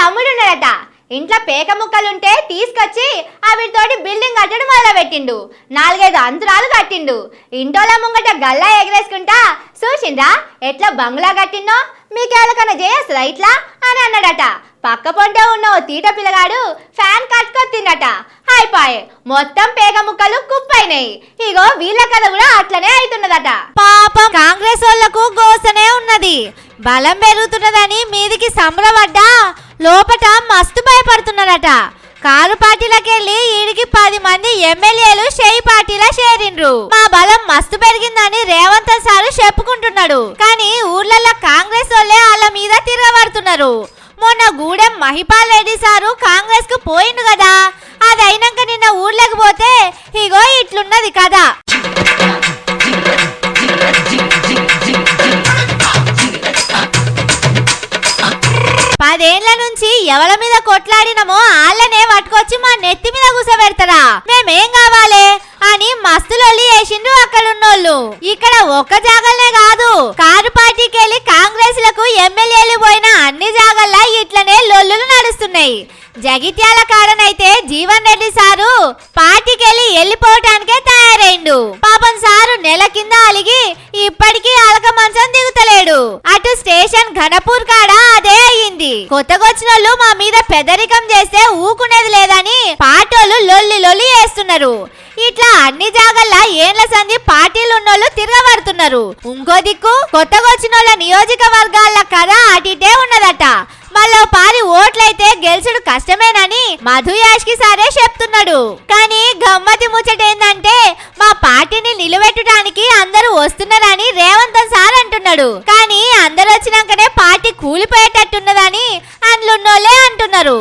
తమ్ముడు ఉన్నాడట. ఇంట్లో పేక ముక్కలుంటే తీసుకొచ్చి అవితోటి బిల్డింగ్ కట్టడం మొదలు పెట్టిండు. 4-5 అంతరాలు కట్టిండు. ఇంటోల ముంగట గల్లా ఎగరేసుకుంటా చూసిండ్రా ఎట్లా బంగ్లా కట్టిందో, మీకేళ్ళకన్నా చేస్తుందా ఇట్లా అని అన్నాడట. పక్క పొంటే ఉన్న ఓ తీట పిల్లగాడు ఫ్యాన్ కట్టుకొత్తిండట. అయిపోయే మొత్తం పేక ముక్కలు కుప్పైనాయి. ఇగో వీళ్ళ కథ కూడా అట్లనే అవుతున్నదట. పాపం కాంగ్రెస్ వాళ్ళకు గోసనే ఉన్నది. బలం పెరుగుతున్నదని మీదికి సంబరపడ్డా లోపట మస్తు భయపడుతున్నారట. కారు పార్టీలకెళ్ళి ఈడికి 10 మంది ఎమ్మెల్యేలు షేయి పార్టీలా చేరిండ్రు. మా బలం మస్తు పెరిగిందని రేవంత్ సారు చెప్పుకుంటున్నాడు. కానీ ఊర్లలో కాంగ్రెస్ వాళ్ళే వాళ్ళ మీద తిరగబడుతున్నారు. మొన్న గూడెం మహిపాల్ రెడ్డి సారు కాంగ్రెస్ కు పోయిండు కదా, అది అయినాక నిన్న ఊర్లోకి పోతే ఇగో ఇట్లున్నది కదా. 10 ఏళ్ల నుంచి ఎవరి మీద కొట్లాడినమో వాళ్ళనే పట్టుకొచ్చి మా నెత్తి మీద కూసబెడతారా, మేమేం కావాలి అని మస్తులొల్లి చేసిండ్రు అక్కడున్నోళ్ళు. ఇక్కడ ఒక్క జాగల్నే కాదు, కారు పార్టీకి వెళ్ళి కాంగ్రెస్ లకు ఎమ్మెల్యేలు పోయిన అన్ని జాగల్లా ఇట్లనే లొల్లులు నడుస్తున్నాయి. జగిత్యాల కాడనైతే జీవన్ రెడ్డి సారు పార్టీకెళ్ళి వెళ్ళిపోవటానికే తయారైండు. పాపం సారు నెల కింద అలిగి ఇప్పటికీ అలక మంచం దిగుతలేడు. అటు స్టేషన్ ఘనపూర్ కాడ అదే అయ్యింది. కొత్తగొచ్చినోళ్ళు మా మీద పెదరికం చేస్తే ఊకునేది లేదని పాటోళ్ళు లొల్లి చేస్తున్నారు. ఇట్లా అన్ని జాగల్లా ఏళ్ల సంధి పార్టీలు ఉన్నోళ్ళు తిరగబడుతున్నారు. ఇంకో దిక్కు కొత్తగొచ్చినోళ్ళ నియోజకవర్గాల కదా అటిటే ఉన్నదట. మళ్ళీ పారి ఓట్లయితే గెలుచుడు కష్టమేనని మధు యాష్కి సారే చెప్తున్నాడు. కానీ గమ్మతి ముచ్చటేందంటే మా పార్టీని నిలబెట్టడానికి అందరూ వస్తున్నారని రేవంత్ సార్ అంటున్నాడు. కానీ అందరు వచ్చినాకనే పార్టీ కూలిపోయేటట్టున్నదని అందులోనే అంటున్నారు.